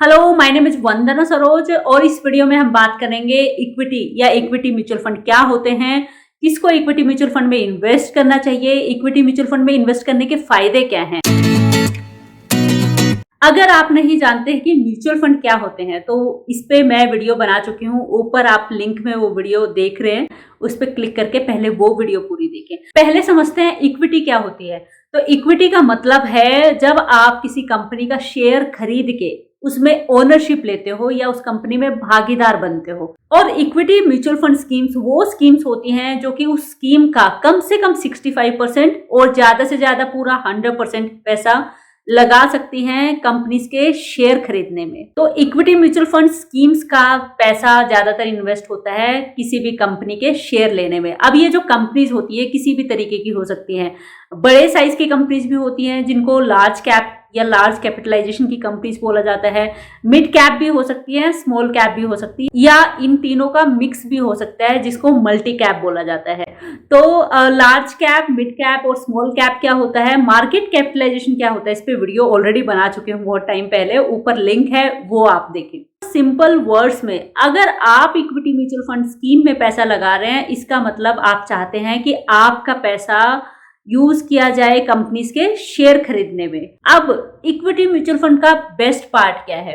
Hello, my name is वंदना सरोज और इस video में हम बात करेंगे इक्विटी या इक्विटी म्यूचुअल फंड क्या होते हैं, किसको इक्विटी म्यूचुअल फंड में इन्वेस्ट करना चाहिए, इक्विटी म्यूचुअल फंड में इन्वेस्ट करने के फायदे क्या हैं। अगर आप नहीं जानते कि म्यूचुअल फंड क्या होते हैं तो इस पे मैं वीडियो बना चुकी हूँ। ऊपर आप लिंक में वो वीडियो देख रहे हैं, उस पर क्लिक करके पहले वो वीडियो पूरी देखें। पहले समझते हैं इक्विटी क्या होती है। तो इक्विटी का मतलब है जब आप किसी कंपनी का शेयर खरीद के उसमें ओनरशिप लेते हो या उस कंपनी में भागीदार बनते हो। और इक्विटी म्यूचुअल फंड स्कीम्स वो स्कीम्स होती हैं जो कि उस स्कीम का कम से कम 65% और ज्यादा से ज्यादा पूरा 100% पैसा लगा सकती हैं कंपनीज के शेयर खरीदने में। तो इक्विटी म्यूचुअल फंड स्कीम्स का पैसा ज्यादातर इन्वेस्ट होता है किसी भी कंपनी के शेयर लेने में। अब ये जो कंपनीज होती है किसी भी तरीके की हो सकती हैं, बड़े साइज की कंपनीज भी होती हैं जिनको लार्ज कैप या लार्ज कैपिटलाइजेशन की कंपनीज बोला जाता है, मिड कैप भी हो सकती है, स्मॉल कैप भी हो सकती है, या इन तीनों का मिक्स भी हो सकता है जिसको मल्टी कैप बोला जाता है। तो लार्ज कैप, मिड कैप और स्मॉल कैप क्या होता है, मार्केट कैपिटलाइजेशन क्या होता है, इस पे वीडियो ऑलरेडी बना चुके हूँ बहुत टाइम पहले, ऊपर लिंक है वो आप देखें। सिंपल वर्ड्स में अगर आप इक्विटी म्यूचुअल फंड स्कीम में पैसा लगा रहे हैं, इसका मतलब आप चाहते हैं कि आपका पैसा यूज किया जाए कंपनीज के शेयर खरीदने में। अब इक्विटी म्यूचुअल फंड का बेस्ट पार्ट क्या है,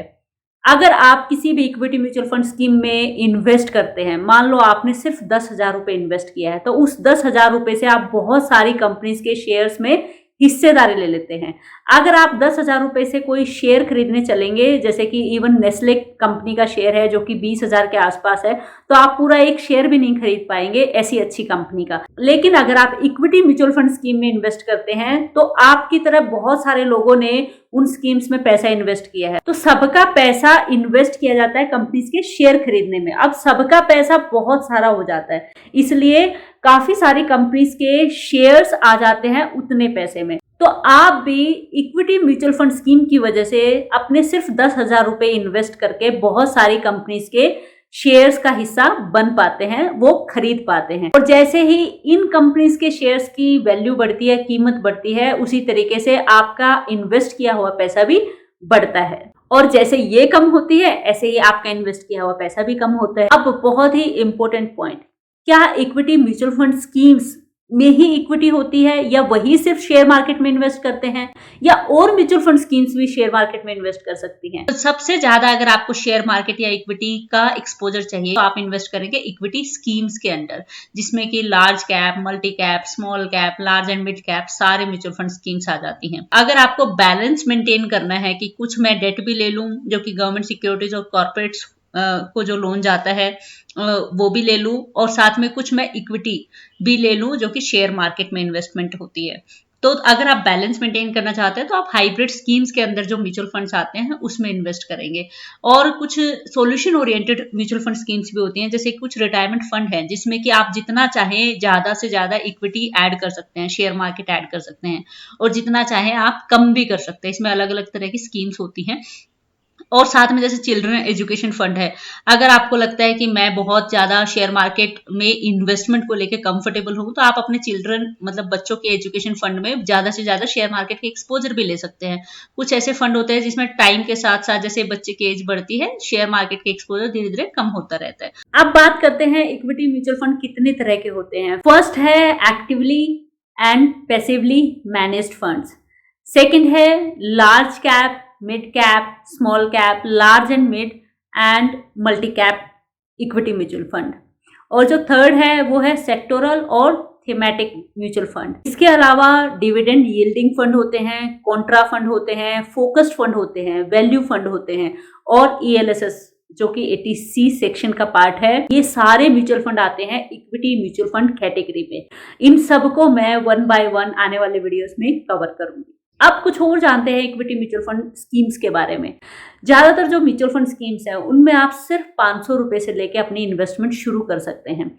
अगर आप किसी भी इक्विटी म्यूचुअल फंड स्कीम में इन्वेस्ट करते हैं, मान लो आपने सिर्फ 10,000 रुपए इन्वेस्ट किया है, तो उस 10,000 रुपए से आप बहुत सारी कंपनीज के शेयर्स में हिस्सेदारी ले लेते हैं। अगर आप 10,000 रुपए से कोई शेयर खरीदने चलेंगे, जैसे कि इवन नेस्ले कंपनी का शेयर है जो कि 20,000 के आसपास है, तो आप पूरा एक शेयर भी नहीं खरीद पाएंगे ऐसी अच्छी कंपनी का। लेकिन अगर आप इक्विटी म्यूचुअल फंड स्कीम में इन्वेस्ट करते हैं तो आपकी तरह बहुत सारे लोगों ने उन स्कीम्स में पैसा इन्वेस्ट किया है, तो सबका पैसा इन्वेस्ट किया जाता है कंपनीज के शेयर खरीदने में। अब सबका पैसा बहुत सारा हो जाता है, इसलिए काफी सारी कंपनीज के शेयर्स आ जाते हैं उतने पैसे में। तो आप भी इक्विटी म्यूचुअल फंड स्कीम की वजह से अपने सिर्फ 10,000 रुपए इन्वेस्ट करके बहुत सारी कंपनीज के शेयर्स का हिस्सा बन पाते हैं, वो खरीद पाते हैं। और जैसे ही इन कंपनीज के शेयर्स की वैल्यू बढ़ती है, कीमत बढ़ती है, उसी तरीके से आपका इन्वेस्ट किया हुआ पैसा भी बढ़ता है। और जैसे ये कम होती है ऐसे ही आपका इन्वेस्ट किया हुआ पैसा भी कम होता है। अब बहुत ही इंपॉर्टेंट पॉइंट, क्या इक्विटी म्यूचुअल फंड स्कीम्स में ही इक्विटी होती है या वही सिर्फ शेयर मार्केट में इन्वेस्ट करते हैं, या और म्यूचुअल फंड स्कीम्स भी शेयर मार्केट में इन्वेस्ट कर सकती हैं? तो सबसे ज्यादा अगर आपको शेयर मार्केट या इक्विटी का एक्सपोजर चाहिए तो आप इन्वेस्ट करेंगे इक्विटी स्कीम्स के अंडर, जिसमें कि large cap, multi cap, small cap, large and mid cap सारे म्यूचुअल फंड स्कीम्स आ जाती हैं। अगर आपको बैलेंस मेंटेन करना है कि कुछ मैं डेट भी ले लूं जो कि गवर्नमेंट सिक्योरिटीज और कॉर्पोरेट्स को जो लोन जाता है वो भी ले लूं, और साथ में कुछ मैं इक्विटी भी ले लूं जो कि शेयर मार्केट में इन्वेस्टमेंट होती है, तो अगर आप बैलेंस मेंटेन करना चाहते हैं तो आप हाइब्रिड स्कीम्स के अंदर जो म्यूचुअल फंड्स आते हैं उसमें इन्वेस्ट करेंगे। और कुछ solution oriented mutual fund schemes भी होती हैं, जैसे कुछ रिटायरमेंट फंड है जिसमें कि आप जितना चाहें ज्यादा से ज्यादा इक्विटी ऐड कर सकते हैं, शेयर मार्केट ऐड कर सकते हैं, और जितना चाहें आप कम भी कर सकते हैं। इसमें अलग अलग तरह की स्कीम्स होती हैं। और साथ में जैसे चिल्ड्रन एजुकेशन फंड है, अगर आपको लगता है कि मैं बहुत ज्यादा शेयर मार्केट में इन्वेस्टमेंट को लेकर कंफर्टेबल हूं, तो आप अपने चिल्ड्रन मतलब बच्चों के एजुकेशन फंड में ज्यादा से ज्यादा शेयर मार्केट के एक्सपोजर भी ले सकते हैं। कुछ ऐसे फंड होते हैं जिसमें टाइम के साथ साथ जैसे बच्चे की एज बढ़ती है शेयर मार्केट के एक्सपोजर धीरे धीरे कम होता रहता है। अब बात करते हैं इक्विटी म्यूचुअल फंड कितने तरह के होते हैं। फर्स्ट है actively and passively managed funds, second है large cap, mid cap, small cap, large and mid and multi cap equity mutual fund, और जो थर्ड है वो है सेक्टोरल और थीमेटिक म्यूचुअल फंड। इसके अलावा डिविडेंड यील्डिंग फंड होते हैं, कॉन्ट्रा फंड होते हैं, फोकस्ड फंड होते हैं, वैल्यू फंड होते हैं, और ELSS जो कि 80C सेक्शन का पार्ट है। ये सारे म्यूचुअल फंड आते हैं इक्विटी म्यूचुअल फंड कैटेगरी में। इन सबको मैं 1 बाय 1 आने वाले वीडियोस में कवर करूंगी। अब कुछ और जानते हैं इक्विटी म्यूचुअल फंड स्कीम्स के बारे में। ज्यादातर जो म्यूचुअल फंड स्कीम्स हैं उनमें आप सिर्फ 500 रुपए से लेके अपनी इन्वेस्टमेंट शुरू कर सकते हैं।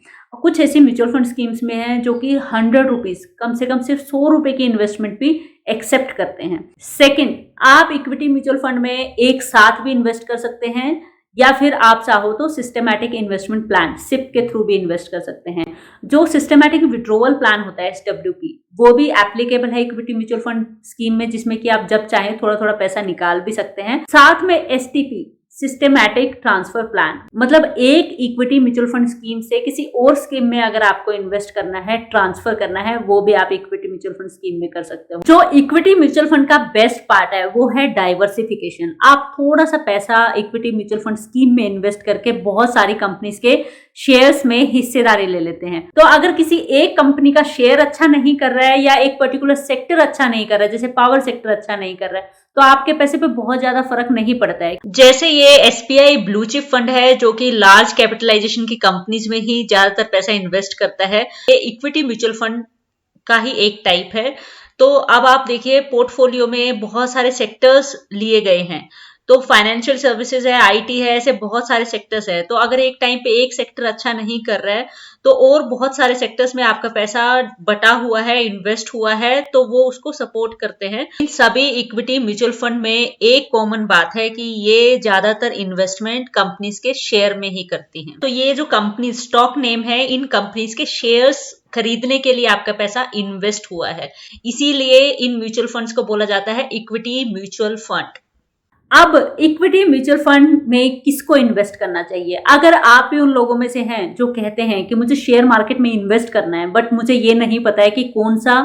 कुछ ऐसी म्यूचुअल फंड स्कीम्स में हैं जो कि 100 रुपीज, कम से कम सिर्फ 100 रुपए की इन्वेस्टमेंट भी एक्सेप्ट करते हैं। सेकंड, आप इक्विटी म्यूचुअल फंड में एक साथ भी इन्वेस्ट कर सकते हैं या फिर आप चाहो तो सिस्टमैटिक इन्वेस्टमेंट प्लान सिप के थ्रू भी इन्वेस्ट कर सकते हैं। जो सिस्टमैटिक विड्रोवल प्लान होता है SWP, वो भी एप्लीकेबल है इक्विटी म्यूचुअल फंड स्कीम में, जिसमें कि आप जब चाहें थोड़ा थोड़ा पैसा निकाल भी सकते हैं। साथ में STP सिस्टमैटिक ट्रांसफर प्लान, मतलब एक इक्विटी म्यूचुअल फंड स्कीम से किसी और स्कीम में अगर आपको इन्वेस्ट करना है, ट्रांसफर करना है, वो भी आप इक्विटी म्यूचुअल फंड स्कीम में कर सकते हो। जो इक्विटी म्यूचुअल फंड का बेस्ट पार्ट है वो है डाइवर्सिफिकेशन। आप थोड़ा सा पैसा इक्विटी म्यूचुअल फंड स्कीम में इन्वेस्ट करके बहुत सारी कंपनीज के शेयर्स में हिस्सेदारी ले लेते हैं। तो अगर किसी एक कंपनी का शेयर अच्छा नहीं कर रहा है या एक पर्टिकुलर सेक्टर अच्छा नहीं कर रहा है, जैसे पावर सेक्टर अच्छा नहीं कर रहा है, तो आपके पैसे पे बहुत ज्यादा फर्क नहीं पड़ता है। जैसे ये SBI ब्लू चिप फंड है जो कि लार्ज कैपिटलाइजेशन की कंपनीज में ही ज्यादातर पैसा इन्वेस्ट करता है। ये इक्विटी म्यूचुअल फंड का ही एक टाइप है। तो अब आप देखिए पोर्टफोलियो में बहुत सारे सेक्टर्स लिए गए हैं, तो फाइनेंशियल सर्विसेज है, IT है, ऐसे बहुत सारे सेक्टर्स है। तो अगर एक टाइम पे एक सेक्टर अच्छा नहीं कर रहा है तो और बहुत सारे सेक्टर्स में आपका पैसा बटा हुआ है, इन्वेस्ट हुआ है, तो वो उसको सपोर्ट करते हैं। इन सभी इक्विटी म्यूचुअल फंड में एक कॉमन बात है कि ये ज्यादातर इन्वेस्टमेंट कंपनीज के शेयर में ही करती हैं। तो ये जो कंपनी स्टॉक नेम है, इन कंपनीज के शेयर्स खरीदने के लिए आपका पैसा इन्वेस्ट हुआ है, इसीलिए इन म्यूचुअल फंड्स को बोला जाता है इक्विटी म्यूचुअल फंड। अब इक्विटी म्यूचुअल फंड में किसको इन्वेस्ट करना चाहिए? अगर आप भी उन लोगों में से हैं जो कहते हैं कि मुझे शेयर मार्केट में इन्वेस्ट करना है, बट मुझे ये नहीं पता है कि कौन सा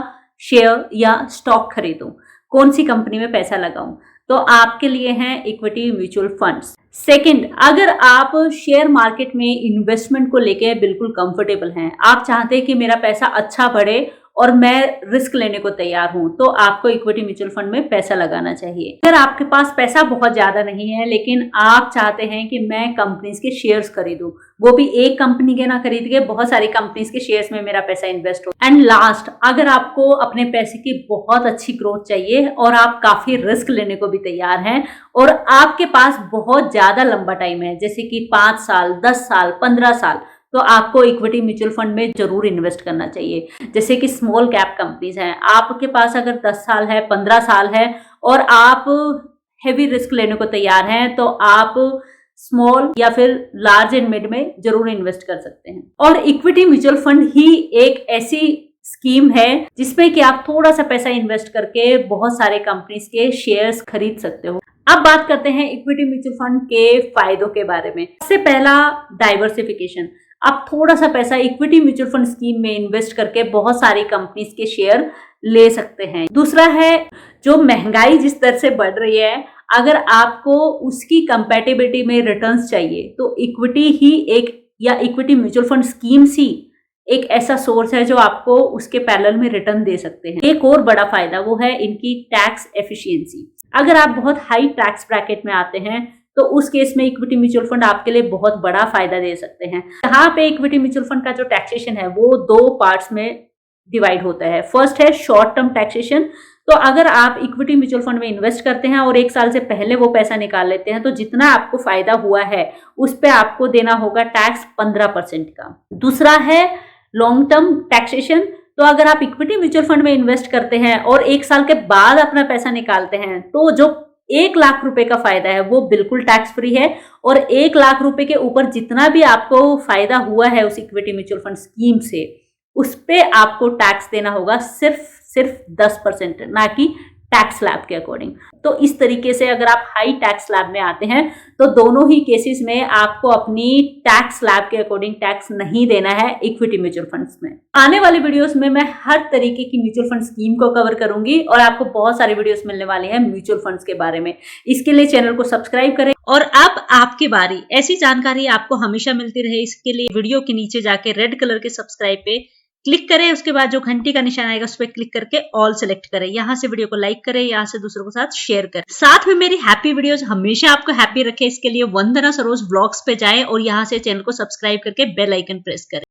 शेयर या स्टॉक खरीदूं, कौन सी कंपनी में पैसा लगाऊं, तो आपके लिए हैं इक्विटी म्यूचुअल फंड्स। सेकंड, अगर आप शेयर मार्केट में इन्वेस्टमेंट को लेके बिल्कुल कंफर्टेबल हैं, आप चाहते हैं कि मेरा पैसा अच्छा बढ़े और मैं रिस्क लेने को तैयार हूं, तो आपको इक्विटी म्यूचुअल फंड में पैसा लगाना चाहिए। अगर आपके पास पैसा बहुत ज्यादा नहीं है लेकिन आप चाहते हैं कि मैं कंपनीज के शेयर्स खरीदूं, वो भी एक कंपनी के ना खरीद के बहुत सारी कंपनीज के शेयर्स में मेरा पैसा इन्वेस्ट हो। एंड लास्ट, अगर आपको अपने पैसे की बहुत अच्छी ग्रोथ चाहिए और आप काफी रिस्क लेने को भी तैयार हैं और आपके पास बहुत ज्यादा लंबा टाइम है, जैसे कि 5 साल, 10 साल, 15 साल, तो आपको इक्विटी म्यूचुअल फंड में जरूर इन्वेस्ट करना चाहिए। जैसे कि स्मॉल कैप कंपनीज हैं, आपके पास अगर 10 साल है, 15 साल है और आप हेवी रिस्क लेने को तैयार हैं, तो आप स्मॉल या फिर लार्ज एंड मिड में जरूर इन्वेस्ट कर सकते हैं। और इक्विटी म्यूचुअल फंड ही एक ऐसी स्कीम है जिसमें कि आप थोड़ा सा पैसा इन्वेस्ट करके बहुत सारे कंपनीज के शेयर्स खरीद सकते हो। अब बात करते हैं इक्विटी म्यूचुअल फंड के फायदों के बारे में। सबसे पहला, डाइवर्सिफिकेशन। आप थोड़ा सा पैसा इक्विटी म्यूचुअल फंड स्कीम में इन्वेस्ट करके बहुत सारी कंपनीज के शेयर ले सकते हैं। दूसरा है, जो महंगाई जिस तरह से बढ़ रही है, अगर आपको उसकी कंपैटिबिलिटी में रिटर्न्स चाहिए तो इक्विटी ही एक या इक्विटी म्यूचुअल फंड स्कीम्स ही एक ऐसा सोर्स है जो आपको उसके पैरेलल में रिटर्न दे सकते हैं। एक और बड़ा फायदा वो है इनकी टैक्स एफिशिएंसी। अगर आप बहुत हाई टैक्स ब्रैकेट में आते हैं तो उस केस में इक्विटी म्यूचुअल फंड आपके लिए बहुत बड़ा फायदा दे सकते हैं। यहाँ पे इक्विटी म्यूचुअल फंड का जो टैक्सेशन है वो 2 पार्ट्स में डिवाइड होता है। फर्स्ट है शॉर्ट टर्म टैक्सेशन। तो अगर आप इक्विटी म्यूचुअल फंड में इन्वेस्ट करते हैं और 1 साल से पहले वो पैसा निकाल लेते हैं, तो जितना आपको फायदा हुआ है उस पर आपको देना होगा टैक्स 15% का। दूसरा है लॉन्ग टर्म टैक्सेशन। तो अगर आप इक्विटी म्यूचुअल फंड में इन्वेस्ट करते हैं और 1 साल के बाद अपना पैसा निकालते हैं, तो जो 1 लाख रुपए का फायदा है वो बिल्कुल टैक्स फ्री है, और 1 लाख रुपए के ऊपर जितना भी आपको फायदा हुआ है उस इक्विटी म्यूचुअल फंड स्कीम से, उस पे आपको टैक्स देना होगा सिर्फ 10%, ना कि टैक्स स्लैब के अकॉर्डिंग। तो इस तरीके से अगर आप हाई टैक्स स्लैब में आते हैं तो दोनों ही केसेस में आपको अपनी टैक्स स्लैब के अकॉर्डिंग टैक्स नहीं देना है इक्विटी म्यूचुअल फंड्स में। आने वाले वीडियोस में मैं हर तरीके की म्यूचुअल फंड स्कीम को कवर करूंगी और आपको बहुत सारे वीडियोस मिलने वाले हैं म्यूचुअल फंड्स के बारे में। इसके लिए चैनल को सब्सक्राइब करें। और अब आपकी बारी, ऐसी जानकारी आपको हमेशा मिलती रहे, इसके लिए वीडियो के नीचे जाके रेड कलर के सब्सक्राइब पे क्लिक करें। उसके बाद जो घंटी का निशान आएगा उस पर क्लिक करके ऑल सेलेक्ट करें। यहाँ से वीडियो को लाइक करें, यहाँ से दूसरों के साथ शेयर करें। साथ में मेरी हैप्पी वीडियोस हमेशा आपको हैप्पी रखे, इसके लिए वंदना सरोज ब्लॉग्स पे जाएं और यहाँ से चैनल को सब्सक्राइब करके बेल आइकन प्रेस करें।